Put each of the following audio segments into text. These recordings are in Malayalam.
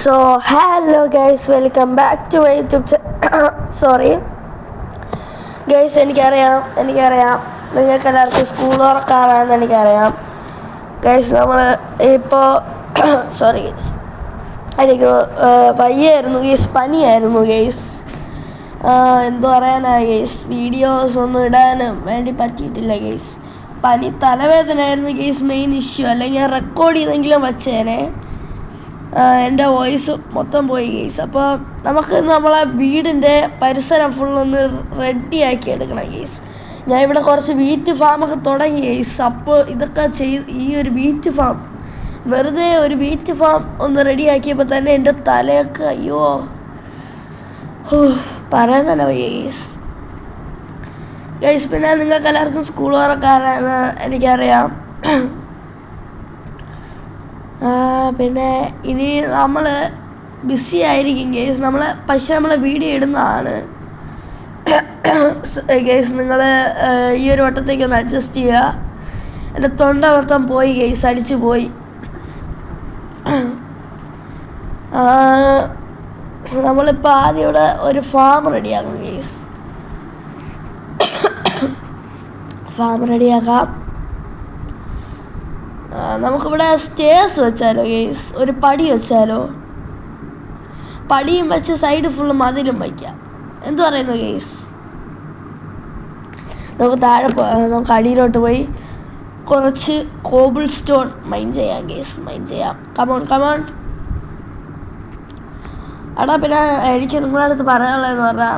So hello guys, welcome back to my YouTube channel. Sorry guys, എനിക്കറിയാം നിങ്ങൾക്ക് എല്ലാവർക്കും സ്കൂൾ തുറക്കാറാണെന്ന് എനിക്കറിയാം ഗൈസ്. നമ്മൾ ഇപ്പോൾ സോറി ഗൈസ്, എനിക്ക് വയ്യായിരുന്നു ഗൈസ്, പനിയായിരുന്നു ഗൈസ്. എന്തു പറയാനാണ് ഗൈസ്, വീഡിയോസ് ഒന്നും ഇടാനും വേണ്ടി പറ്റിയിട്ടില്ല ഗൈസ്. പനി, തലവേദനയായിരുന്നു ഗൈസ് മെയിൻ ഇഷ്യൂ. അല്ലെങ്കിൽ ഞാൻ റെക്കോർഡ് ചെയ്തെങ്കിലും വച്ചേനെ. എൻ്റെ വോയിസ് മൊത്തം പോയി ഗൈസ്. അപ്പോൾ നമുക്ക് നമ്മളെ വീടിൻ്റെ പരിസരം ഫുള്ളൊന്ന് റെഡിയാക്കി എടുക്കണം ഗൈസ്. ഞാൻ ഇവിടെ കുറച്ച് വീറ്റ് ഫാമൊക്കെ തുടങ്ങി ഗൈസ്. അപ്പോൾ ഇതൊക്കെ ഈ ഒരു വീറ്റ് ഫാം, വെറുതെ ഒരു വീറ്റ് ഫാം ഒന്ന് റെഡിയാക്കിയപ്പോൾ തന്നെ എൻ്റെ തലയൊക്കെ അയ്യോ പറയാൻ തന്നെ വയ്യ ഗൈസ്. ഗൈസ് പിന്നെ നിങ്ങൾക്ക് എല്ലാവർക്കും സ്കൂൾ തുറക്കാറാണെന്ന് എനിക്കറിയാം. പിന്നെ ഇനി നമ്മൾ ബിസി ആയിരിക്കും ഗൈസ്. പക്ഷെ നമ്മൾ വീഡിയോ ഇടുന്നതാണ് ഗൈസ്. നിങ്ങൾ ഈ ഒരു വട്ടത്തേക്ക് ഒന്ന് അഡ്ജസ്റ്റ് ചെയ്യുക. എൻ്റെ തൊണ്ട മൊത്തം പോയി ഗൈസ്, അടിച്ചു പോയി. നമ്മളിപ്പോൾ ആദ്യം ഇവിടെ ഒരു ഫാം റെഡിയാക്കണം ഗൈസ്. ഫാം റെഡിയാക്കാം. നമുക്കിവിടെ സ്റ്റേഴ്സ് വെച്ചാലോ ഗൈസ്, ഒരു പടി വെച്ചാലോ? പടിയും വെച്ച് സൈഡ് ഫുള്ള് മതിലും വയ്ക്കാം. എന്തു പറയുന്നു ഗൈസ്? നമുക്ക് നമുക്ക് അടിയിലോട്ട് പോയി കുറച്ച് കോബിൾ സ്റ്റോൺ മൈൻ ചെയ്യാം ഗൈസ്. മൈൻ ചെയ്യാം. കമോൺ. എടാ പിന്നെ എനിക്ക് നിങ്ങളുടെ അടുത്ത് പറയാനുള്ളതെന്ന് പറഞ്ഞാൽ,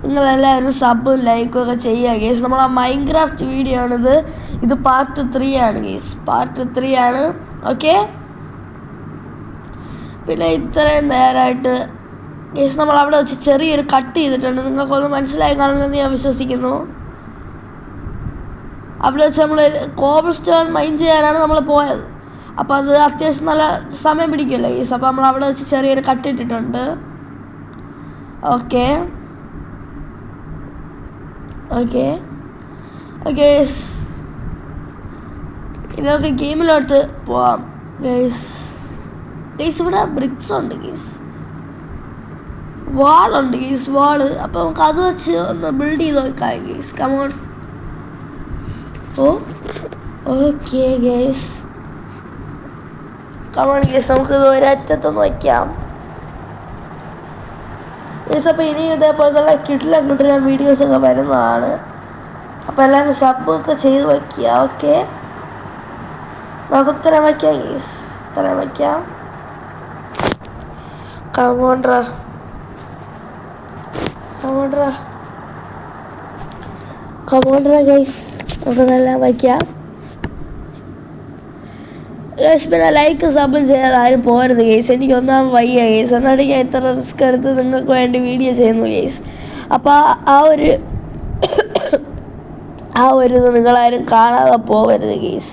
നിങ്ങളെല്ലാവരും സബും ലൈക്കും ഒക്കെ ചെയ്യുക ഗൈസ്. നമ്മളെ മൈൻക്രാഫ്റ്റ് വീഡിയോ ആണിത്. ഇത് പാർട്ട് 3 ആണ് ഗൈസ്, പാർട്ട് 3 ആണ്. ഓക്കെ, പിന്നെ ഇത്രയും നേരമായിട്ട് ഗൈസ് നമ്മൾ അവിടെ വെച്ച് ചെറിയൊരു കട്ട് ചെയ്തിട്ടുണ്ട്. നിങ്ങൾക്കൊന്ന് മനസ്സിലായി കാണുമെന്ന് ഞാൻ വിശ്വസിക്കുന്നു. അവിടെ വെച്ച് നമ്മൾ കോബിൾ സ്റ്റോൺ മൈൻ ചെയ്യാനാണ് നമ്മൾ പോയത്. അപ്പോൾ അത് അത്യാവശ്യം നല്ല സമയം പിടിക്കുമല്ലോ ഗൈസ്. അപ്പോൾ നമ്മൾ അവിടെ വെച്ച് ചെറിയൊരു കട്ട് ഇട്ടിട്ടുണ്ട്. ഓക്കെ ഇനി നമുക്ക് ഗെയിമിലോട്ട് പോവാം ഗൈസ്. ഇവിടെ ബ്രിക്സ് ഉണ്ട് ഗൈസ്, വാളുണ്ട് ഗൈസ്, വാള്. അപ്പോൾ നമുക്ക് അത് വെച്ച് ഒന്ന് ബിൽഡ് ചെയ്ത് വെക്കാം guys. Come on. Okay guys, come on guys, നമുക്കിത് ഒരറ്റത്തൊന്ന് വയ്ക്കാം ഗൈസ്. അപ്പോൾ ഇനി ഇതേപോലത്തെ കിട്ടില്ല വീഡിയോസൊക്കെ വരുന്നതാണ്. അപ്പോൾ എല്ലാവരും സബ്ബൊക്കെ ചെയ്ത് വയ്ക്കുക. ഓക്കെ, നമുക്ക് ഇത്രയും വയ്ക്കാം ഗൈസ്, ഇത്രയും വയ്ക്കാം. കമോൺട്രാ ഗൈസ്, നമുക്കതെല്ലാം വയ്ക്കാം ഗൈസ്. പിന്നെ ലൈക്ക് സബും ചെയ്യാതെ ആരും പോരുത് ഗൈസ്. എനിക്കൊന്നാം വയ്യ ഗൈസ്, എന്നാലും ഞാൻ ഇത്ര റിസ്ക് എടുത്ത് നിങ്ങൾക്ക് വേണ്ടി വീഡിയോ ചെയ്യുന്നു ഗൈസ്. അപ്പോൾ ആ ഒരു ഇത് നിങ്ങളാരും കാണാതെ പോകരുത് ഗൈസ്.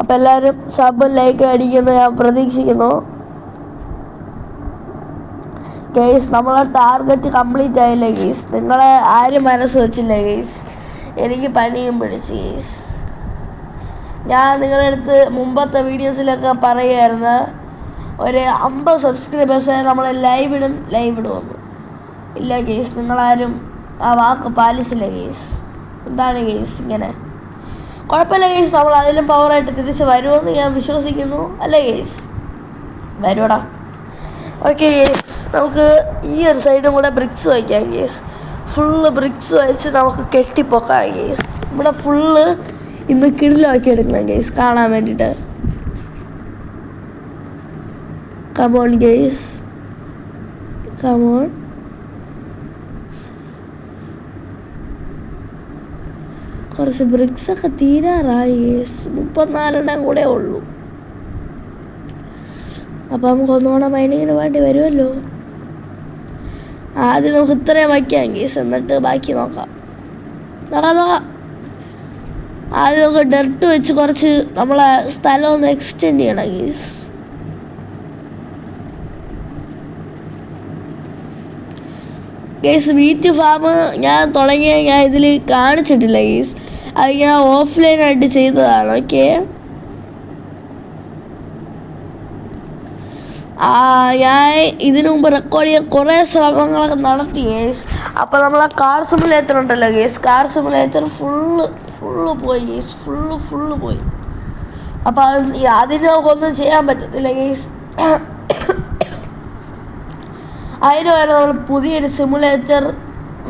അപ്പോൾ എല്ലാവരും സബും ലൈക്ക് അടിക്കുന്നത് ഞാൻ പ്രതീക്ഷിക്കുന്നു ഗൈസ്. നമ്മളെ ടാർഗറ്റ് കംപ്ലീറ്റ് ആയില്ലേ ഗൈസ്. നിങ്ങളെ ആരും മനസ്സ് വെച്ചില്ല ഗൈസ്. എനിക്ക് പനിയും പിടിച്ച് ഗൈസ്. ഞാൻ നിങ്ങളുടെ അടുത്ത് മുമ്പത്തെ വീഡിയോസിലൊക്കെ പറയുമായിരുന്നു, ഒരു 50 സബ്സ്ക്രൈബേഴ്സ് നമ്മൾ ലൈവ് ഇടുമെന്ന്. ഇല്ല ഗൈസ്, നിങ്ങളാരും ആ വാക്ക് പാലിച്ചില്ല ഗൈസ്. എന്താണ് ഗൈസ് ഇങ്ങനെ? കുഴപ്പമില്ല ഗൈസ്, നമ്മൾ അതിലും പവറായിട്ട് തിരിച്ച് വരുമെന്ന് ഞാൻ വിശ്വസിക്കുന്നു. അല്ലേ ഗൈസ്? വരുവടാ. ഓക്കെ ഗൈസ്, നമുക്ക് ഈ ഒരു സൈഡും കൂടെ ബ്രിക്സ് വയ്ക്കാം ഗൈസ്. ഫുള്ള് ബ്രിക്സ് വെച്ച് നമുക്ക് കെട്ടിപ്പൊക്കാം ഗൈസ്. ഇവിടെ ഫുള്ള് ഇന്ന് കിടിലാക്കി എടുക്കണം ഗൈസ്, കാണാൻ വേണ്ടിയിട്ട്. Come on guys, come on. കുറച്ച് ബ്രിക്സൊക്കെ തീരാറായി ഗൈസ്, 34 കൂടെ ഉള്ളൂ. അപ്പോൾ നമുക്ക് ഒന്നുകൂടെ മൈനിങ്ങിന് വേണ്ടി വരുമല്ലോ. ആദ്യം നമുക്ക് ഇത്രയും വയ്ക്കാം ഗൈസ്, എന്നിട്ട് ബാക്കി നോക്കാം. ആദ്യം നമുക്ക് ഡെർട്ട് വെച്ച് കുറച്ച് നമ്മളെ സ്ഥലം ഒന്ന് എക്സ്റ്റെൻഡ് ചെയ്യണം ഗൈസ്. ഗൈസ് വീറ്റ് ഫാം ഞാൻ ഇതിൽ കാണിച്ചിട്ടില്ല ഗൈസ്. അത് ഞാൻ ഓഫ്ലൈനായിട്ട് ചെയ്തതാണ്. ഓക്കെ, ഞാൻ ഇതിനു മുമ്പ് റെക്കോർഡ് ചെയ്യാൻ കുറേ ശ്രമങ്ങളൊക്കെ നടത്തി ഗേസ്. അപ്പോൾ നമ്മളെ കാർ സിമുലേറ്റർ ഉണ്ടല്ലോ ഗേസ്, കാർ സിമുലേറ്റർ ഫുള്ള് പോയി ഗേസ്, ഫുള്ള് പോയി. അപ്പോൾ അതിന് നമുക്കൊന്നും ചെയ്യാൻ പറ്റത്തില്ല ഗേസ്. അതിന് വരെ നമ്മൾ പുതിയൊരു സിമുലേറ്റർ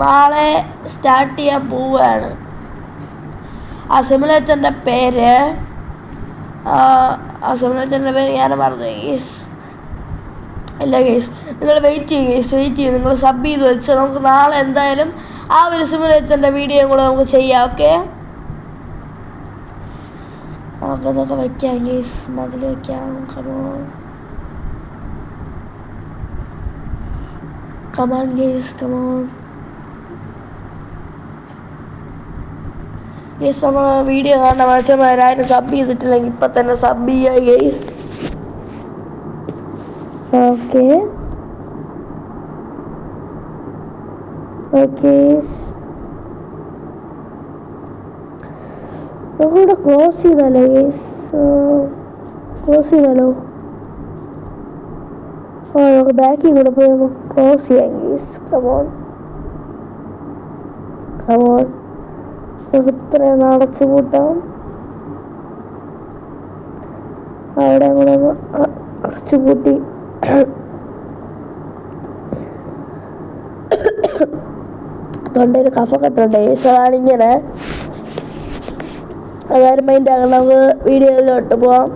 നാളെ സ്റ്റാർട്ട് ചെയ്യാൻ പോവുകയാണ്. ആ സിമുലേറ്ററിൻ്റെ പേര് ഞാൻ മറന്നു ഗേസ്. ഇല്ല ഗേസ്, നിങ്ങൾ വെയിറ്റ് ചെയ്യും, നിങ്ങൾ സബ് ചെയ്ത് വെച്ച് നമുക്ക് നാളെ എന്തായാലും ആ ഒരു സിമുലേറ്ററിൻ്റെ വീഡിയോയും കൂടെ നമുക്ക് ചെയ്യാം. ഓക്കെ, നമുക്കതൊക്കെ വയ്ക്കാം ഗേസ്, മതിൽ വയ്ക്കാം. Come on guys, come on guys. നമ്മൾ വീഡിയോ കാണുന്ന മനുഷ്യന്മാരാരും സബ് ചെയ്തിട്ടില്ലെങ്കിൽ ഇപ്പം തന്നെ സബ് ചെയ്യുക ഗേസ്. ഓക്കെ നമുക്കിവിടെ ക്ലോസ് ചെയ്താലോ ഗേസ്, നമുക്ക് ബാക്കിൽ കൂടെ പോയി നമുക്ക് ക്ലോസ് ചെയ്യാം ഗേസ്. കമോൺ നമുക്ക് ഇത്രയും അടച്ചു പൂട്ടാം. അവിടെ കൂടെ അടച്ചു പൂട്ടി. തൊണ്ടയിൽ കഫക്കെട്ടുണ്ട് ഗേസ്, അതാണിങ്ങനെ. അതാരും മൈൻഡ് ആകണം, നമുക്ക് വീഡിയോയിലോട്ട് പോവാം.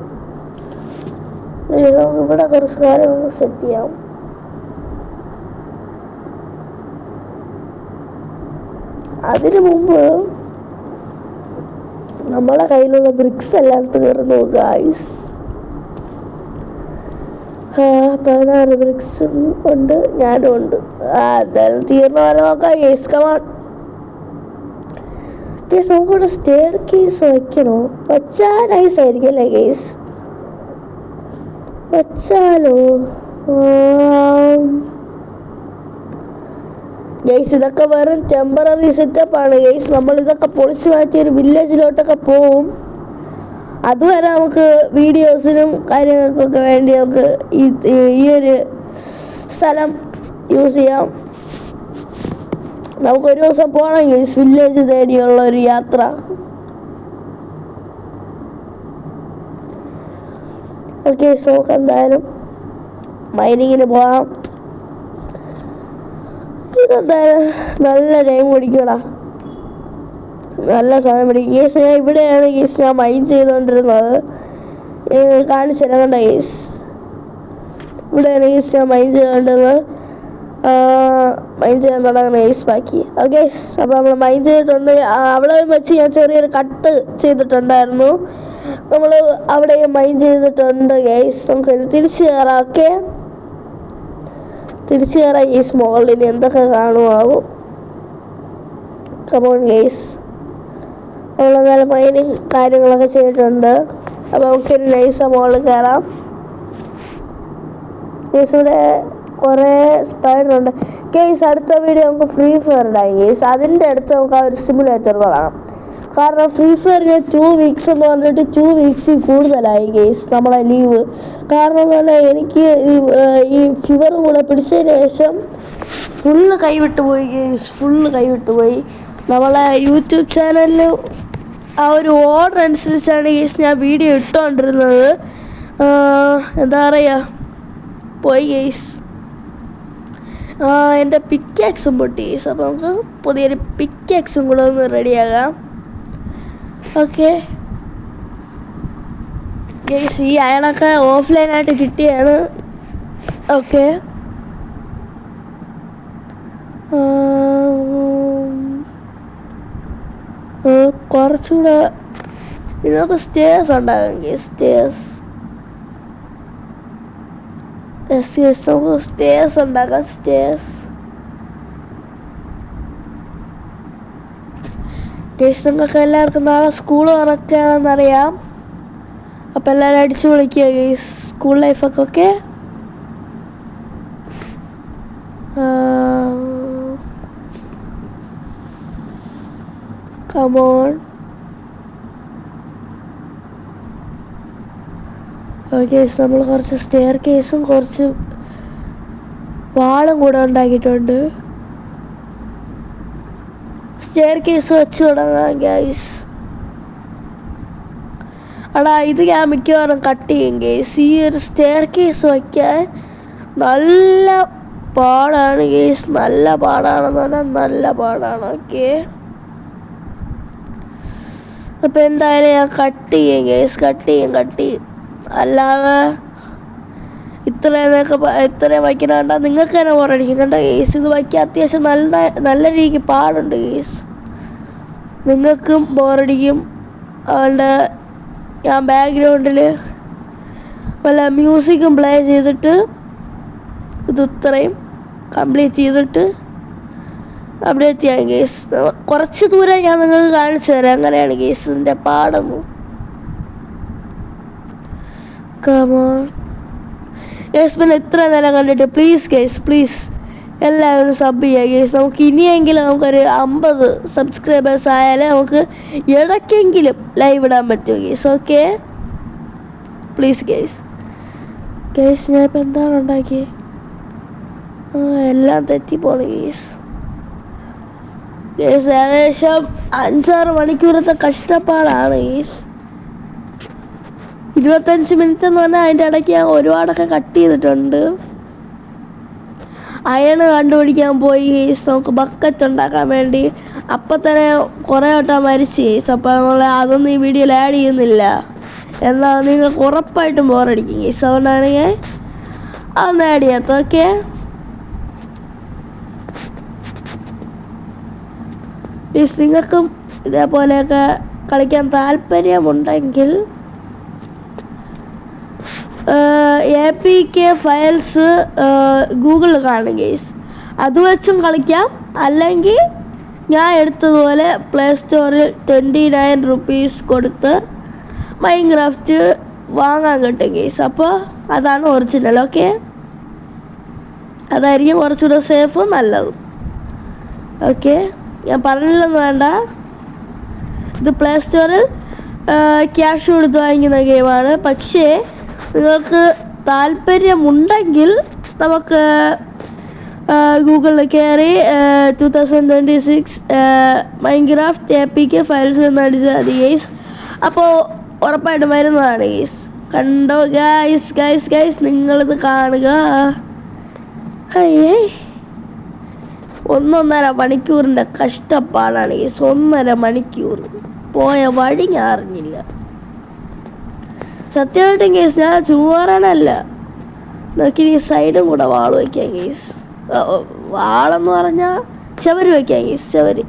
നമുക്ക് ഇവിടെ കുറച്ച് കാര്യങ്ങൾ സെറ്റ് ചെയ്യാം. അതിനു മുമ്പ് നമ്മളെ കയ്യിലുള്ള ബ്രിക്സ് എല്ലാം തീർന്നു ഗായ്സ്. 16 ബ്രിക്സും ഉണ്ട്, ഞാനും ഉണ്ട്. എന്തായാലും തീർന്നു വരെ നോക്കാം ഗേസ്. കമോൺ ഗേസ്, നമുക്കിവിടെ സ്റ്റെയർ കേസ് വയ്ക്കണോ? വച്ചാൽ നൈസായിരിക്കും അല്ലേ ഗേസ്? വച്ചാലോ ഗേസ്? ഇതൊക്കെ വെറും ടെമ്പററി സെറ്റപ്പാണ് ഗേസ്. നമ്മളിതൊക്കെ പൊളിച്ച് മാറ്റി ഒരു വില്ലേജിലോട്ടൊക്കെ പോവും. അതുവരെ നമുക്ക് വീഡിയോസിനും കാര്യങ്ങൾക്കൊക്കെ വേണ്ടി നമുക്ക് ഈ ഒരു സ്ഥലം യൂസ് ചെയ്യാം. നമുക്കൊരു ദിവസം പോകണം ഗേസ്, വില്ലേജ് തേടിയുള്ള ഒരു യാത്ര. ഓക്കെ, സോ എന്തായാലും മൈനിങ്ങിന് പോകാം. ഇതെന്തായാലും നല്ല ടൈം പിടിക്കടാ, നല്ല സമയം പിടിക്കും ഗേസ്. ഞാൻ ഇവിടെയാണ് ഗേസ് ഞാൻ മൈൻ ചെയ്തുകൊണ്ടിരുന്നത്. കാണിച്ചു തരാം കണ്ട ഗേസ്, ഇവിടെയാണ് ഗേസ് ഞാൻ മൈൻ ചെയ്തുകൊണ്ടിരുന്നത്. മൈൻ ചെയ്യാൻ തുടങ്ങുന്ന ഗേസ് ബാക്കി. ഓക്കെ, അപ്പോൾ നമ്മൾ മൈൻ ചെയ്തിട്ടുണ്ട്. അവിടെ വെച്ച് ഞാൻ ചെറിയൊരു കട്ട് ചെയ്തിട്ടുണ്ടായിരുന്നു. നമ്മൾ അവിടെ മൈൻ ചെയ്തിട്ടുണ്ട് ഗേസ്. നമുക്ക് തിരിച്ചു കയറാം. ഓക്കെ, തിരിച്ചു കയറാം ഗേസ്. മുകളിൽ എന്തൊക്കെ കാണുമാവും. കമോൺ ഗേസ്, നമ്മൾ നല്ല മൈനിങ് കാര്യങ്ങളൊക്കെ ചെയ്തിട്ടുണ്ട്. അപ്പോൾ നമുക്കൊരു നൈസ് മുകളിൽ കയറാം ഗേസ്. ഇവിടെ കുറേ സ്പൈഡറുണ്ട് ഗേസ്. അടുത്ത വീഡിയോ നമുക്ക് ഫ്രീ ഫയർ ഉണ്ടായി ഗേസ്. അതിൻ്റെ അടുത്ത് നമുക്ക് ആ ഒരു സിമുലേറ്റർ തുടങ്ങാം. കാരണം ഫ്രീ ഫയറിന് 2 വീക്സ് എന്ന് പറഞ്ഞിട്ട് 2 വീക്സിൽ കൂടുതലായി ഗേസ് നമ്മളെ ലീവ്. കാരണം എന്ന് പറഞ്ഞാൽ എനിക്ക് ഈ ഫീവറും കൂടെ പിടിച്ചതിന് ശേഷം ഫുള്ള് കൈവിട്ടുപോയി ഗേസ്, കൈവിട്ടുപോയി. നമ്മളെ യൂട്യൂബ് ചാനലിൽ ആ ഒരു ഓർഡർ അനുസരിച്ചാണ് ഗേസ് ഞാൻ വീഡിയോ ഇട്ടുകൊണ്ടിരുന്നത്. എന്താ പറയുക, പോയി ഗേസ്. എൻ്റെ പിക്കാക്സും പൊട്ടി ഗേസ്. അപ്പോൾ നമുക്ക് പുതിയൊരു പിക്കാക്സും കൂടെ ഒന്ന് റെഡിയാകാം. ഓക്കെ ഗേസ്, ഈ അയണൊക്കെ ഓഫ്ലൈനായിട്ട് കിട്ടിയാണ്. ഓക്കെ, കുറച്ചുകൂടെ ഇതിനൊക്കെ സ്റ്റേഴ്സ് ഉണ്ടാകും ഗേസ്. നമുക്ക് സ്റ്റേഴ്സ് ഉണ്ടാക്കാം. ഗേസ്, നിങ്ങൾക്ക് എല്ലാവർക്കും നാളെ സ്കൂൾ തുറക്കുകയാണെന്നറിയാം. അപ്പോൾ എല്ലാവരും അടിച്ചു പൊളിക്കുക ഗേസ്, സ്കൂൾ ലൈഫൊക്കെ. Okay, come on. ഓക്കെ, നമ്മൾ കുറച്ച് സ്റ്റെയർ കേസും കുറച്ച് വാളും കൂടെ ഉണ്ടാക്കിയിട്ടുണ്ട്. സ്റ്റെയർ കേസ് വെച്ച് തുടങ്ങാം ഗൈസ്. ഇത് ഞാൻ മിക്കവാറും കട്ട് ചെയ്യും ഗൈസ്. ഈ ഒരു സ്റ്റെയർ കേസ് വയ്ക്കാൻ നല്ല പാടാണ് ഗൈസ്. നല്ല പാടാണെന്ന് പറഞ്ഞാൽ നല്ല പാടാണ്. ഓക്കെ, അപ്പം എന്തായാലും ഞാൻ കട്ട് ചെയ്യും ഗൈസ്. കട്ട് ചെയ്യും. അല്ലാതെ ഇത്രയും വയ്ക്കണ നിങ്ങൾക്ക് തന്നെ ബോറടിക്കും കണ്ട ഗൈസ്. ഇത് വയ്ക്കാൻ അത്യാവശ്യം നല്ല രീതിക്ക് പാടുണ്ട് ഗൈസ്. നിങ്ങൾക്കും ബോറടിക്കും. അതുകൊണ്ട് ഞാൻ ബാക്ക്ഗ്രൗണ്ടിൽ വല്ല മ്യൂസിക്കും പ്ലേ ചെയ്തിട്ട് ഇത് ഇത്രയും കംപ്ലീറ്റ് ചെയ്തിട്ട് അപ്ഡേറ്റ് ചെയ്യാം ഗൈസ്. കുറച്ച് ദൂരം ഞാൻ നിങ്ങൾക്ക് കാണിച്ചു തരാം എങ്ങനെയാണ് ഗൈസ് ഇതിൻ്റെ പാടൊന്നും. കമോൺ ഗൈസ്, പിന്നെ ഇത്ര നേരം കണ്ടിട്ട് പ്ലീസ് എല്ലാവരും സബ് ചെയ്യുക ഗൈസ്. നമുക്ക് ഇനിയെങ്കിലും നമുക്കൊരു 50 സബ്സ്ക്രൈബേഴ്സ് ആയാലേ നമുക്ക് ഇടയ്ക്കെങ്കിലും ലൈവ് ഇടാൻ പറ്റുമോ ഗൈസ്. Okay, please guys. ഞാൻ ഇപ്പം എന്താണ് ഉണ്ടാക്കിയത്? എല്ലാം തെറ്റിപ്പോണ് ഗൈസ്. ഏകദേശം 5-6 മണിക്കൂറത്തെ കഷ്ടപ്പാടാണ് ഗൈസ്. 25 മിനിറ്റ് എന്ന് പറഞ്ഞാൽ അതിൻ്റെ ഇടയ്ക്ക് ഞാൻ ഒരുപാടൊക്കെ കട്ട് ചെയ്തിട്ടുണ്ട്. അയണ് കണ്ടുപിടിക്കാൻ പോയി ഗൈസ്, നമുക്ക് ബക്കറ്റ് ഉണ്ടാക്കാൻ വേണ്ടി. അപ്പം തന്നെ കുറേ വട്ടം മരിച്ചു ഗൈസ്. അപ്പോൾ നമ്മൾ അതൊന്നും ഈ വീഡിയോയിൽ ആഡ് ചെയ്യുന്നില്ല. എന്നാൽ നിങ്ങൾക്ക് ഉറപ്പായിട്ടും ബോറടിക്കും ഗൈസ്. അതുകൊണ്ടാണ് ഞാൻ അതൊന്നും ആഡ് ചെയ്യാത്തത്. ഓക്കെ, ഗൈസ് നിങ്ങൾക്കും ഇതേപോലെയൊക്കെ കളിക്കാൻ താല്പര്യമുണ്ടെങ്കിൽ APK ഫയൽസ് ഗൂഗിളിൽ കാണും ഗൈസ്. അത് വെച്ചും കളിക്കാം. അല്ലെങ്കിൽ ഞാൻ എടുത്തതുപോലെ പ്ലേ സ്റ്റോറിൽ 29 റുപ്പീസ് കൊടുത്ത് മൈൻക്രാഫ്റ്റ് വാങ്ങാൻ കിട്ടും ഗൈസ്. അപ്പോൾ അതാണ് ഒറിജിനൽ. ഓക്കെ, അതായിരിക്കും കുറച്ചുകൂടെ സേഫും നല്ലതും. ഓക്കെ, ഞാൻ പറഞ്ഞില്ലെന്ന് വേണ്ട. ഇത് പ്ലേ സ്റ്റോറിൽ ക്യാഷ് കൊടുത്ത് വാങ്ങിക്കുന്ന ഗെയിമാണ്. പക്ഷേ നിങ്ങൾക്ക് താല്പര്യമുണ്ടെങ്കിൽ നമുക്ക് ഗൂഗിളിൽ കയറി 2026 മൈൻക്രാഫ്റ്റ് APK ഫയൽസ് എന്ന് അടിച്ചാൽ മതി ഗൈസ്. അപ്പോൾ ഉറപ്പായിട്ടും വരുന്നതാണ് ഗൈസ്. കണ്ടോ ഗൈസ് നിങ്ങളിത് കാണുക. 1.5 മണിക്കൂറിൻ്റെ കഷ്ടപ്പാടാണ് ഗൈസ്. 1.5 മണിക്കൂർ പോയ വഴി ഞാൻ അറിഞ്ഞില്ല സത്യമായിട്ടും ഗൈസ്. ഞാൻ ചുമ്മാറാനല്ല, നോക്കി ഈ സൈഡും കൂടെ വാള് വയ്ക്കാം ഗൈസ്. വാളെന്ന് പറഞ്ഞാൽ ചവര് വയ്ക്കാം ഗൈസ്. ചവര്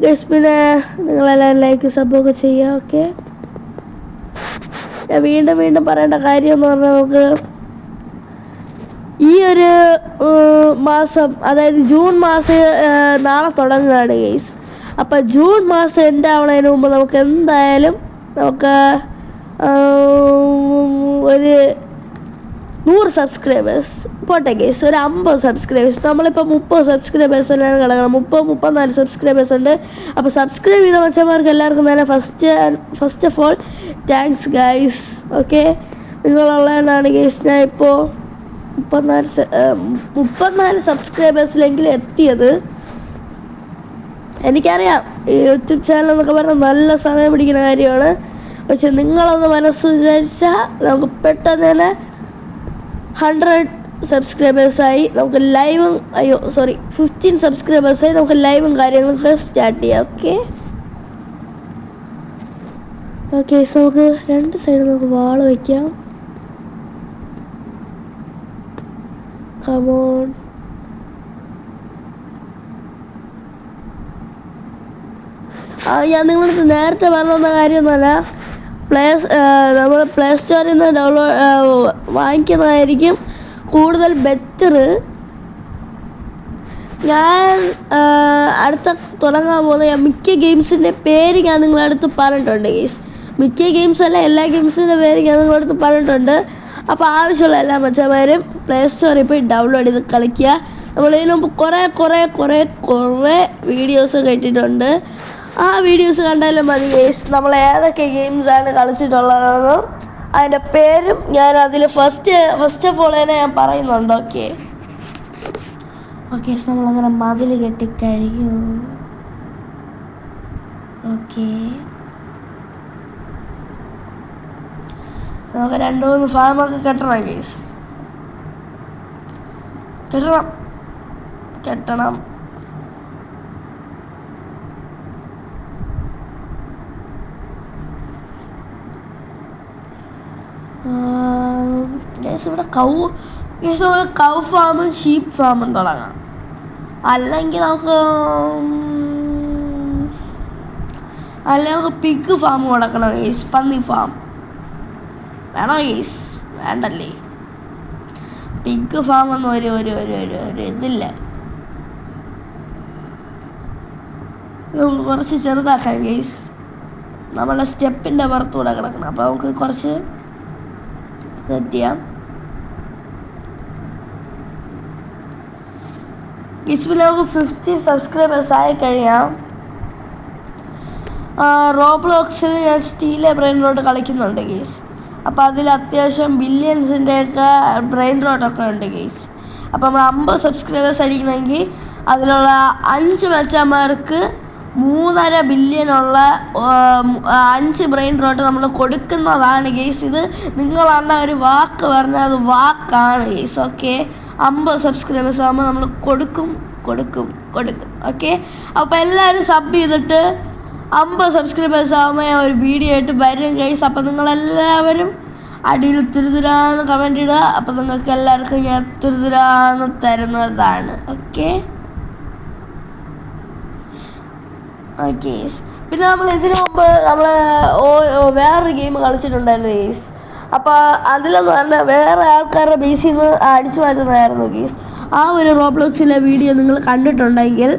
ഗൈസ്, പിന്നെ നിങ്ങളെല്ലാം ലൈക്ക് സബ്ബൊക്കെ ചെയ്യുക. ഓക്കെ, ഞാൻ വീണ്ടും പറയേണ്ട കാര്യം എന്ന് പറഞ്ഞാൽ നമുക്ക് ഈ ഒരു മാസം, അതായത് ജൂൺ മാസം നാളെ തുടങ്ങുകയാണ് ഗൈസ്. അപ്പോൾ ജൂൺ മാസം എൻ്റെ ആവണതിന് മുമ്പ് നമുക്ക് എന്തായാലും ഒരു 100 സബ്സ്ക്രൈബേഴ്സ് പോട്ടെ ഗൈസ്. ഒരു 50 സബ്സ്ക്രൈബേഴ്സ്. നമ്മളിപ്പോൾ 30 സബ്സ്ക്രൈബേഴ്സ് എല്ലാം കിടക്കണം. 34 സബ്സ്ക്രൈബേഴ്സ് ഉണ്ട്. അപ്പോൾ സബ്സ്ക്രൈബ് ചെയ്ത മച്ചന്മാർക്ക് എല്ലാവർക്കും തന്നെ first of all thanks guys. Okay, നിങ്ങളുള്ളതാണ് ഗൈസ് ഞാൻ ഇപ്പോൾ 34 സബ്സ്ക്രൈബേഴ്സിലെങ്കിലും എത്തിയത്. എനിക്കറിയാം ഈ യൂട്യൂബ് ചാനൽ എന്നൊക്കെ പറഞ്ഞാൽ നല്ല സമയം പിടിക്കുന്ന കാര്യമാണ്. പക്ഷെ നിങ്ങളൊന്ന് മനസ്സ് വിചാരിച്ചാൽ നമുക്ക് പെട്ടെന്ന് തന്നെ 100 സബ്സ്ക്രൈബേഴ്സായി നമുക്ക് ലൈവും 15 സബ്സ്ക്രൈബേഴ്സായി നമുക്ക് ലൈവും കാര്യങ്ങളൊക്കെ സ്റ്റാർട്ട് ചെയ്യാം. ഓക്കെ, സോ നമുക്ക് 2 സൈഡ് നമുക്ക് വാള് വയ്ക്കാം. കമോൺ, ഞാൻ നിങ്ങളടുത്ത് നേരത്തെ പറഞ്ഞ കാര്യമൊന്നുമല്ല. നമ്മൾ പ്ലേ സ്റ്റോറിൽ നിന്ന് വാങ്ങിക്കുന്നതായിരിക്കും കൂടുതൽ ബെറ്റർ. ഞാൻ അടുത്ത തുടങ്ങാൻ പോകുന്ന മിക്ക ഗെയിംസിൻ്റെ പേര് ഞാൻ നിങ്ങളടുത്ത് പറഞ്ഞിട്ടുണ്ട് ഗെയ്സ്. മിക്ക ഗെയിംസ് അല്ല, എല്ലാ ഗെയിംസിൻ്റെ പേര് ഞാൻ നിങ്ങളടുത്ത് പറഞ്ഞിട്ടുണ്ട്. അപ്പോൾ ആവശ്യമുള്ള എല്ലാ മച്ചന്മാരും പ്ലേ സ്റ്റോറിൽ പോയി ഡൗൺലോഡ് ചെയ്ത് കളിക്കുക. നമ്മളിതിന് മുമ്പ് കുറേ വീഡിയോസ് ഇട്ടിട്ടുണ്ട്. ആ വീഡിയോസ് കണ്ടാലും മതി ഗൈസ്. നമ്മൾ ഏതൊക്കെ ഗെയിംസാണ് കളിച്ചിട്ടുള്ളതെന്നും അതിൻ്റെ പേരും ഞാൻ അതിൽ ഫസ്റ്റ് ഓഫ് ഓൾ തന്നെ ഞാൻ പറയുന്നുണ്ട്. ഓക്കെ നമ്മളങ്ങനെ മതിൽ കെട്ടിക്കഴിഞ്ഞു. ഓക്കെ നമുക്ക് 2-3 ഫാമൊക്കെ കെട്ടണം ഗൈസ്. കെട്ടണം. ഇവിടെ കൗ ഫാമും ഷീപ്പ് ഫാമും തുടങ്ങാം. അല്ലെങ്കിൽ നമുക്ക് പിഗ് ഫാം കൊടുക്കണം ഗൈസ്. പന്നി ഫാം വേണോ ഗൈസ്? വേണ്ടല്ലേ. പിഗ് ഫാം ഒന്നും ഒരു ഇതില്ല. നമുക്ക് കുറച്ച് ചെറുതാക്കാം ഗൈസ്. നമ്മളെ സ്റ്റെപ്പിൻ്റെ പുറത്തൂടെ കിടക്കണം. അപ്പോൾ നമുക്ക് കുറച്ച് സെറ്റ് ചെയ്യാം. ഗൈസ് നമുക്ക് 15 സബ്സ്ക്രൈബേഴ്സ് ആയി കഴിയാം. റോബ്ലോക്സിൽ ഞാൻ സ്റ്റീലെ ബ്രെയിൻ റോട്ട് കളിക്കുന്നുണ്ട് ഗൈസ്. അപ്പോൾ അതിൽ അത്യാവശ്യം ബില്യൺസിൻ്റെയൊക്കെ ബ്രെയിൻ റോട്ടൊക്കെ ഉണ്ട് ഗൈസ്. അപ്പോൾ നമ്മൾ 50 സബ്സ്ക്രൈബേഴ്സ് അടിക്കണമെങ്കിൽ അതിലുള്ള 5 മച്ചന്മാർക്ക് 3.5 ബില്യണുള്ള 5 ബ്രെയിൻ റോട്ട് നമ്മൾ കൊടുക്കുന്നതാണ് ഗൈസ്. ഇത് നിങ്ങളാണ് ഒരു വാക്ക് പറഞ്ഞാൽ അത് വാക്കാണ് ഗൈസ്. ഓക്കെ 50 സബ്സ്ക്രൈബേഴ്സ് ആകുമ്പോൾ നമ്മൾ കൊടുക്കും. ഓക്കെ അപ്പോൾ എല്ലാവരും സബ് ചെയ്തിട്ട് 50 സബ്സ്ക്രൈബേഴ്സ് ആകുമ്പോൾ ഞാൻ ഒരു വീഡിയോ ആയിട്ട് വരും ഗൈസ്. അപ്പോൾ നിങ്ങളെല്ലാവരും അടിയിൽ തുരുതുരാന്ന് കമൻറ്റ് ഇടുക. അപ്പോൾ നിങ്ങൾക്ക് എല്ലാവർക്കും ഞാൻ തുരുതുരാന്ന് തരുന്നതാണ്. ഓക്കെ പിന്നെ നമ്മൾ ഇതിനു മുമ്പ് നമ്മൾ വേറൊരു ഗെയിം കളിച്ചിട്ടുണ്ടായിരുന്നു ഗൈസ്. അപ്പോൾ അതിലെന്ന് പറഞ്ഞാൽ വേറെ ആൾക്കാരുടെ ബേസിൽ നിന്ന് അടിച്ചു മാറ്റുന്നതായിരുന്നു ഗൈസ്. ആ ഒരു റോബ്ലോക്സിലെ വീഡിയോ നിങ്ങൾ കണ്ടിട്ടുണ്ടെങ്കിൽ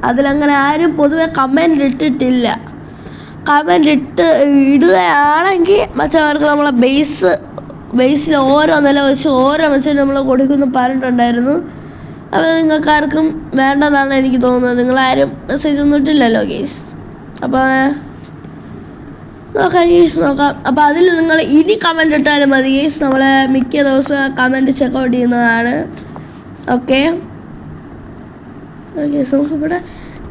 അതിലങ്ങനെ ആരും പൊതുവെ കമൻറ്റ് ഇട്ടിട്ടില്ല. കമൻറ്റ് ഇടുകയാണെങ്കിൽ മച്ചവർക്ക് നമ്മളെ ബേസിൽ ഓരോ നില വെച്ച് ഓരോ മെസ്സേജ് നമ്മൾ കൊടുക്കുമെന്ന് പറഞ്ഞിട്ടുണ്ടായിരുന്നു. അപ്പോൾ നിങ്ങൾക്കാർക്കും വേണ്ടതാണ് എനിക്ക് തോന്നുന്നത്. നിങ്ങളാരും മെസ്സേജ് ഒന്നും ഇട്ടില്ലല്ലോ ഗൈസ്. അപ്പോൾ നോക്കാം. അപ്പോൾ അതിൽ നിങ്ങൾ ഇനി കമൻറ്റ് ഇട്ടാലും മതി ഗൈസ്. നമ്മൾ മിക്ക ദിവസവും കമൻറ്റ് ചെക്കൗട്ട് ചെയ്യുന്നതാണ്. ഓക്കെ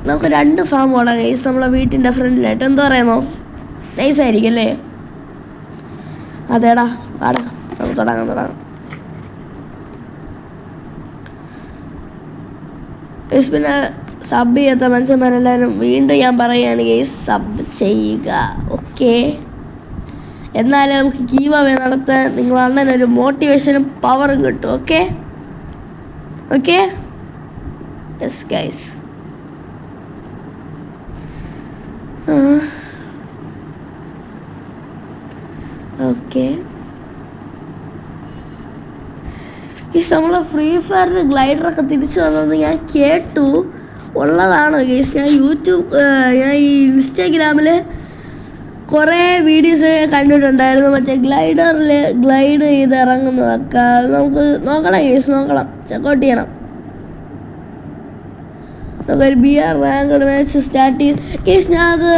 നമുക്ക് 2 ഫാം ഓടാം ഗൈസ്. നമ്മളെ വീട്ടിൻ്റെ ഫ്രണ്ടിലായിട്ട്. എന്താ പറയുന്നോ? നൈസായിരിക്കും അല്ലേ? അതേടാ വാടാ നമുക്ക് തുടങ്ങാം. ഗൈസ് പിന്നെ സബ് ചെയ്യാത്ത മനുഷ്യന്മാരെല്ലാവരും വീണ്ടും ഞാൻ പറയുകയാണ് ഗൈസ്, സബ് ചെയ്യുക. ഓക്കെ എന്നാലേ നമുക്ക് ഗീവ് അവേ നടത്താൻ നിങ്ങൾ അണ്ണനൊരു മോട്ടിവേഷനും പവറും കിട്ടും. Okay yes guys. Okay guys നമ്മൾ ഫ്രീ ഫയറിൽ ഗ്ലൈഡറൊക്കെ തിരിച്ചു വന്നതെന്ന് ഞാൻ കേട്ടു. ഉള്ളതാണോ ഗൈസ്? ഞാൻ ഈ ഇൻസ്റ്റാഗ്രാമിൽ കുറേ വീഡിയോസ് കണ്ടിട്ടുണ്ടായിരുന്നു. മറ്റേ ഗ്ലൈഡ് ചെയ്ത് ഇറങ്ങുന്നതൊക്കെ നമുക്ക് നോക്കണം ഗൈസ്. ചെക്കൗട്ട് ചെയ്യണം. നമുക്കൊരു BR റാങ്ക് മാച്ച് സ്റ്റാർട്ട് ചെയ്ത് ഗൈസ് ഞാൻ അത്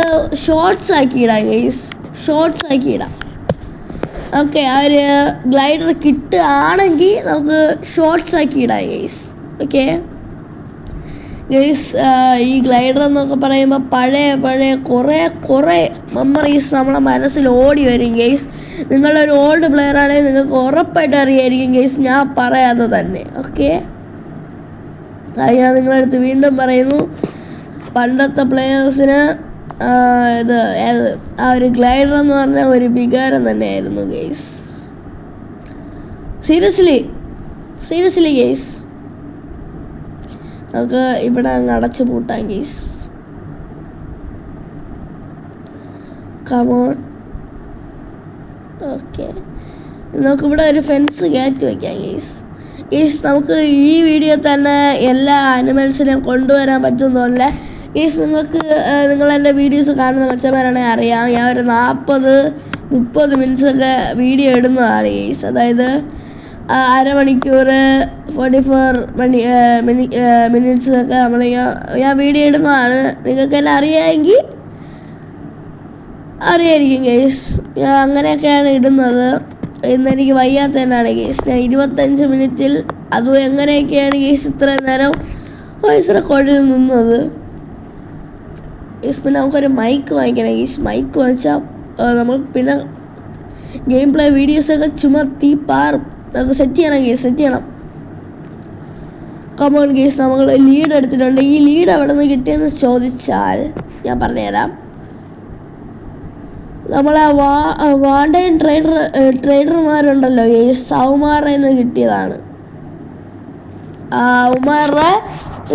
ഷോർട്സ് ആക്കിയിടാം ഗൈസ്. ഓക്കെ ആ ഒരു ഗ്ലൈഡർ കിട്ടുകയാണെങ്കിൽ നമുക്ക് ഷോർട്സ് ആക്കിയിടാം ഗൈസ്. ഓക്കെ ഗൈസ് ഈ ഗ്ലൈഡർ എന്നൊക്കെ പറയുമ്പോൾ പഴയ കുറേ മെമ്മറീസ് നമ്മളെ മനസ്സിൽ ഓടി വരും ഗൈസ്. നിങ്ങളൊരു ഓൾഡ് പ്ലെയർ ആണെങ്കിൽ നിങ്ങൾക്ക് ഉറപ്പായിട്ട് അറിയായിരിക്കും ഗൈസ്, ഞാൻ പറയാതെ തന്നെ. ഓക്കെ അത് ഞാൻ നിങ്ങളുടെ അടുത്ത് വീണ്ടും പറയുന്നു. പണ്ടത്തെ പ്ലെയേഴ്സിന് ആ ഒരു ഗ്ലൈഡർ എന്ന് പറഞ്ഞാൽ ഒരു വികാരം തന്നെയായിരുന്നു ഗൈസ്. Seriously guys. നമുക്ക് ഇവിടെ അങ്ങ് അടച്ചു പൂട്ടാം ഗൈസ്. കമോൺ. ഓക്കെ നമുക്കിവിടെ ഒരു ഫെൻസ് കയറ്റി വയ്ക്കാം ഗൈസ്. നമുക്ക് ഈ വീഡിയോ തന്നെ എല്ലാ ആനിമൽസിനെയും കൊണ്ടുവരാൻ പറ്റുമെന്നല്ല ഗൈസ്. നിങ്ങളെൻ്റെ വീഡിയോസ് കാണുന്ന മച്ചന്മാരാണെങ്കിൽ അറിയാം, ഞാൻ ഒരു 30 മിനിറ്റ്സൊക്കെ വീഡിയോ ഇടുന്നതാണ് ഗെയ്സ്. അതായത് അരമണിക്കൂർ 44 മിനിറ്റ്സൊക്കെ ഞാൻ വീഡിയോ ഇടുന്നതാണ്. നിങ്ങൾക്ക് എന്നെ അറിയാമെങ്കിൽ അറിയായിരിക്കും ഗെയ്സ്. ഞാൻ അങ്ങനെയൊക്കെയാണ് ഇടുന്നത്. ഇന്നെനിക്ക് വയ്യാത്ത തന്നെയാണ് ഗെയ്സ്. ഞാൻ 25 മിനിറ്റിൽ അതും എങ്ങനെയൊക്കെയാണ് ഗെയ്സ് ഇത്രയും നേരം വോയിസ് റെക്കോർഡിൽ നിന്നത്. ഗെയ്സ് പിന്നെ നമുക്കൊരു മൈക്ക് വാങ്ങിക്കണം ഗെയ്സ്. മൈക്ക് വാങ്ങിച്ചാൽ നമ്മൾ പിന്നെ ഗെയിം പ്ലേ വീഡിയോസൊക്കെ ചുമ്മാ പാറും. നമുക്ക് സെറ്റ് ചെയ്യണം ഗെയ്സ്, സെറ്റ് ചെയ്യണം. കമോൺ ഗെയ്സ്, നമ്മൾ ലീഡ് എടുത്തിട്ടുണ്ട്. ഈ ലീഡ് എവിടെ നിന്ന് കിട്ടിയെന്ന് ചോദിച്ചാൽ ഞാൻ പറഞ്ഞുതരാം. നമ്മളെ വാണ്ടൈൻ ട്രേഡർമാരുണ്ടല്ലോ ഗെയ്സ്, അവന്മാരുടെ നിന്ന് കിട്ടിയതാണ്. അവന്മാരുടെ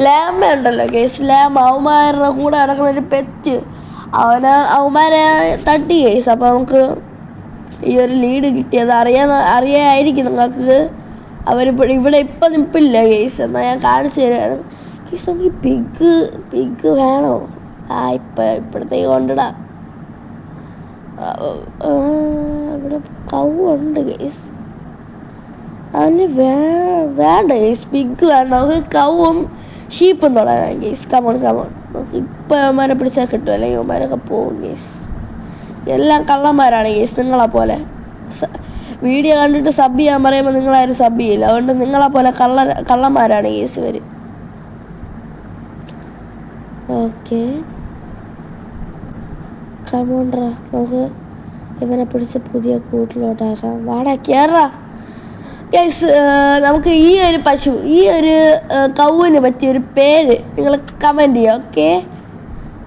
ലാമ ഉണ്ടല്ലോ ഗെയ്സ്, അവന്മാരുടെ കൂടെ നടക്കുന്ന ഒരു പെറ്റ്, അവന്മാരെ തട്ടി ഗെയ്സ്. അപ്പോൾ നമുക്ക് ഈ ഒരു ലീഡ് കിട്ടിയത് അറിയാമായിരിക്കും നിങ്ങൾക്ക്. ഇവിടെ ഇപ്പം നിൽപ്പില്ല ഗെയ്സ്. എന്നാൽ ഞാൻ കാണിച്ചു തരാം ഗെയ്സ്. നമുക്ക് പിഗ് വേണോ? ഇപ്പോഴത്തേക്ക് കൊണ്ടിടാം. ഇവിടെ കവുണ്ട് ഗെയ്സ്. അതിന് വേണ്ട ഗെയ്സ്, പിഗ് വേണ്ട. നമുക്ക് കവും ഷീപ്പും തുടങ്ങാം ഗെയ്സ്. കമോൺ നമുക്ക് ഇപ്പം അവന്മാരെ പിടിച്ചാൽ കിട്ടും, അല്ലെങ്കിൽ അവന്മാരൊക്കെ പോകും ഗെയ്സ്. എല്ലാം കള്ളന്മാരാണ് ഗെയ്സ്, നിങ്ങളെപ്പോലെ. വീഡിയോ കണ്ടിട്ട് സബ് ചെയ്യാൻ പറയുമ്പോൾ നിങ്ങളാരും സബ് ചെയ്യില്ല. അതുകൊണ്ട് നിങ്ങളെപ്പോലെ കള്ളന്മാരാണ് ഗെയ്സ് ഇവർ. ഓക്കെ കമോണ്ട്രാ, നമുക്ക് ഇവനെ പിടിച്ച് പുതിയ കൂട്ടിലോട്ടാക്കാം. വാടാ കയറാ ഗൈസ്. നമുക്ക് ഈ ഒരു കൗവിന് പറ്റിയൊരു പേര് നിങ്ങൾ കമൻറ്റ് ചെയ്യുക. ഓക്കെ,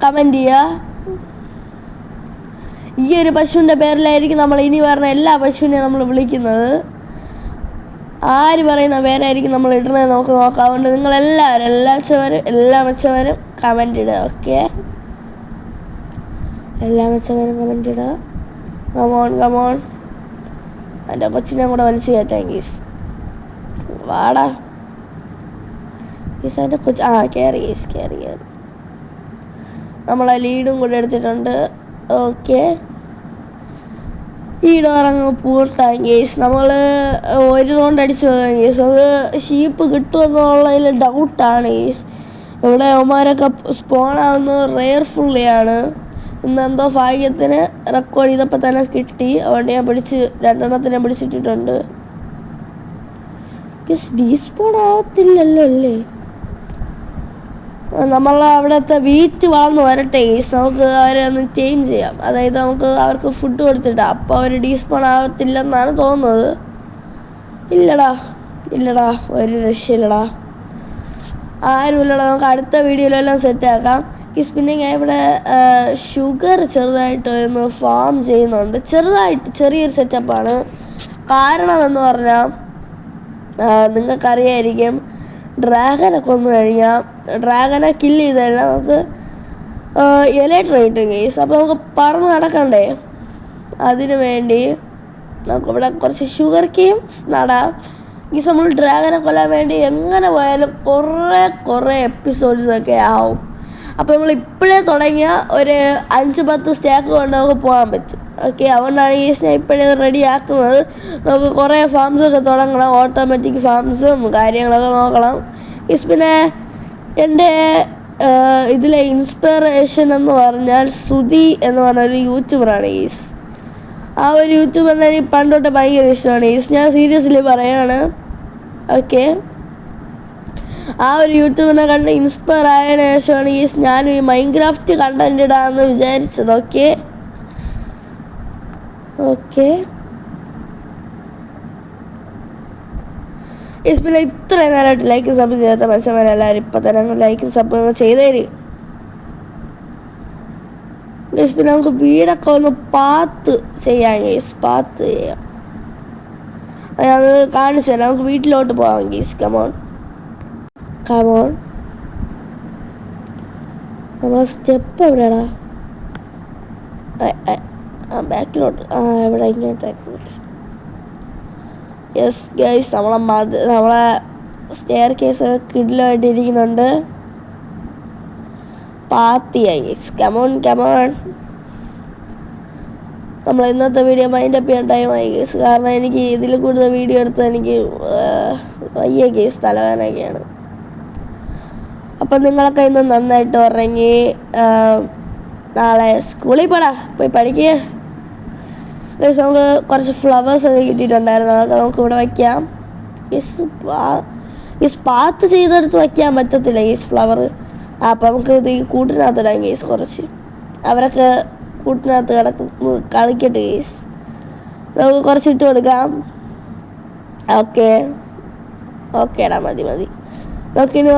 കമൻറ്റ് ചെയ്യുക. ഈ ഒരു പശുവിൻ്റെ പേരിലായിരിക്കും നമ്മൾ ഇനി പറഞ്ഞ എല്ലാ പശുവിനെയും നമ്മൾ വിളിക്കുന്നത്. ആര് പറയുന്ന പേരായിരിക്കും നമ്മൾ ഇടുന്നത് നമുക്ക് നോക്കാം. അതുകൊണ്ട് നിങ്ങളെല്ലാവരും എല്ലാ മെച്ചവരും കമൻറ്റ് ഇടുക. ഓക്കെ, എല്ലാ മെച്ചവരും കമൻറ്റ് ഇടുക. കമോൺ എൻ്റെ കൊച്ചിനെ കൂടെ വലിച്ചു കയറ്റാം ഗീസ്. വാടാ ഗീസ്, എൻ്റെ കൊച്ച് കയറി ഗീസ്, കയറി. നമ്മളെ ലീഡും കൂടെ എടുത്തിട്ടുണ്ട്. ഓക്കെ, ഈ ഡോറങ്ങ് പൂട്ടാം ഗേസ്. നമ്മൾ ഒരു റൗണ്ട് അടിച്ച് പോകാം ഗേസ്. അത് ഷീപ്പ് കിട്ടുമെന്നുള്ളതിൽ ഡൗട്ടാണ് ഗേസ്. ഇവിടെ അവന്മാരൊക്കെ സ്പോണാവുന്നത് റെയർഫുള്ളിയാണ്. ഇന്നെന്തോ ഭാഗ്യത്തിന് റെക്കോർഡ് ചെയ്തപ്പോൾ തന്നെ കിട്ടി. അതുകൊണ്ട് ഞാൻ രണ്ടെണ്ണത്തിനെ പിടിച്ചിട്ടിട്ടുണ്ട് ഗേസ്. ഡീസ്പോൺ ആവത്തില്ലല്ലോ അല്ലേ? നമ്മൾ അവിടുത്തെ വീറ്റ് വളർന്ന് വരട്ടെ ഗേസ്. നമുക്ക് അവരെ ഒന്ന് ടൈം ചെയ്യാം. അതായത് നമുക്ക് അവർക്ക് ഫുഡ് കൊടുത്തിട്ടാ. അപ്പോൾ അവർ ഡീസ്പോൺ ആവത്തില്ലെന്നാണ് തോന്നുന്നത്. ഇല്ലടാ ഒരു രക്ഷയില്ലടാ, ആരുമില്ലടാ. നമുക്ക് അടുത്ത വീഡിയോയിലെല്ലാം സെറ്റാക്കാം ഗേസ്. പിന്നെ ഞാൻ ഇവിടെ ഷുഗർ ചെറുതായിട്ട് ഒന്ന് ഫാം ചെയ്യുന്നുണ്ട്. ചെറിയൊരു സെറ്റപ്പാണ്. കാരണം എന്ന് പറഞ്ഞാൽ നിങ്ങൾക്കറിയായിരിക്കും, ഡ്രാഗനെ കില്ല് ചെയ്ത് കഴിഞ്ഞാൽ നമുക്ക് എലൈറ്റർ കിട്ടും ഗെയ്സ്. അപ്പോൾ നമുക്ക് പറന്ന് നടക്കണ്ടേ? അതിനു വേണ്ടി നമുക്കിവിടെ കുറച്ച് ഷുഗർ കെയിംസ് നടാം ഗെയ്സ്. നമ്മൾ ഡ്രാഗനെ കൊല്ലാൻ വേണ്ടി എങ്ങനെ പോയാലും കുറേ എപ്പിസോഡ്സൊക്കെ ആവും. അപ്പോൾ നമ്മൾ ഇപ്പോഴേ തുടങ്ങിയ ഒരു 5-10 സ്റ്റാക്ക് കൊണ്ട് നമുക്ക് പോകാൻ പറ്റും. ഓക്കെ, അതുകൊണ്ടാണ് ഗെയ്സ് ഞാൻ ഇപ്പോഴേ റെഡി ആക്കുന്നത്. നമുക്ക് കുറേ ഫാംസൊക്കെ തുടങ്ങണം, ഓട്ടോമാറ്റിക് ഫാംസും കാര്യങ്ങളൊക്കെ നോക്കണം ഗെയ്സ്. പിന്നെ എൻ്റെ ഇതിലെ ഇൻസ്പിറേഷൻ എന്ന് പറഞ്ഞാൽ സുധി എന്ന് പറഞ്ഞൊരു യൂട്യൂബറാണ് ഗെയ്സ്. ആ ഒരു യൂട്യൂബറിനെ എനിക്ക് പണ്ടോട്ട് ഭയങ്കര ഇഷ്ടമാണ് ഗെയ്സ്. ഞാൻ സീരിയസ്ലി പറയാണ്. ഓക്കെ, ആ ഒരു യൂട്യൂബിനെ കണ്ട് ഇൻസ്പയർ ആയതിനു ശേഷമാണ് ഗെയ്സ് ഞാൻ ഈ മൈൻക്രാഫ്റ്റ് കണ്ടന്റ് ഇടാമെന്ന് വിചാരിച്ചത്. Okay guys. പിന്നെ ഇത്രയും നേരമായിട്ട് ലൈക്ക് സബ് ചെയ്യാത്ത മനുഷ്യന്മാരെല്ലാവരും ഇപ്പം തന്നെ ലൈക്ക് സബ് ചെയ്തേര് ഗെയ്സ്. പിന്നെ നമുക്ക് വീടൊക്കെ ഒന്ന് പാത്ത് ചെയ്യാം ഗെയ്സ്. അത് കാണിച്ചു തരാം. നമുക്ക് വീട്ടിലോട്ട് പോകാം ഗെയ്സ്. കമോൺ നമ്മളെ സ്റ്റെപ്പ് എവിടെയാടാ? ബാക്കിലോട്ട്. ഇവിടെ ഇങ്ങോട്ട്. യെസ് ഗൈസ്, നമ്മളെ സ്റ്റെയർ കേസ് കിഡിലായിട്ടിരിക്കുന്നുണ്ട്. പാത്തിയായി ഗൈസ്. കമോൺ നമ്മൾ ഇന്നത്തെ വീഡിയോ മൈൻഡപ്പ് ചെയ്യാൻ ടൈമായി കേസ്. കാരണം എനിക്ക് ഇതിൽ കൂടുതൽ വീഡിയോ എടുത്ത് എനിക്ക് വയ്യ കേസ്, തലവേദനയൊക്കെയാണ്. അപ്പം നിങ്ങളൊക്കെ ഇന്ന് നന്നായിട്ട് ഉറങ്ങി നാളെ സ്കൂളിൽ പോയി പഠിക്കുക. നമുക്ക് കുറച്ച് ഫ്ലവേഴ്സ് ഒക്കെ കിട്ടിയിട്ടുണ്ടായിരുന്നു, അതൊക്കെ നമുക്ക് ഇവിടെ വയ്ക്കാം. പാത്ത് ചെയ്തെടുത്ത് വയ്ക്കാൻ പറ്റത്തില്ല ഈ ഫ്ലവർ. അപ്പം നമുക്ക് ഇത് ഈ കൂട്ടിനകത്ത് ഇടാം കേസ്. കുറച്ച് അവരൊക്കെ കൂട്ടിനകത്ത് കളിക്കട്ടെ കേസ്. നമുക്ക് കുറച്ച് ഇട്ട് കൊടുക്കാം. ഓക്കേടാ, മതി. നമുക്കിനി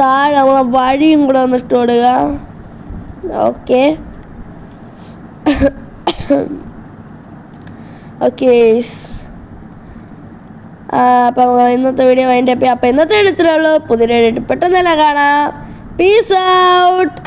താഴെ നമ്മളെ വഴിയും കൂടെ ഒന്ന് ഇട്ട് കൊടുക്കുക. ഓക്കെ അപ്പം ഇന്നത്തെ വീഡിയോ അതിൻ്റെ അപ്പം ഇന്നത്തെ ഇത്രയേ ഉള്ളൂ. പുതിയ പെട്ടെന്ന് തന്നെ കാണാം. Peace out.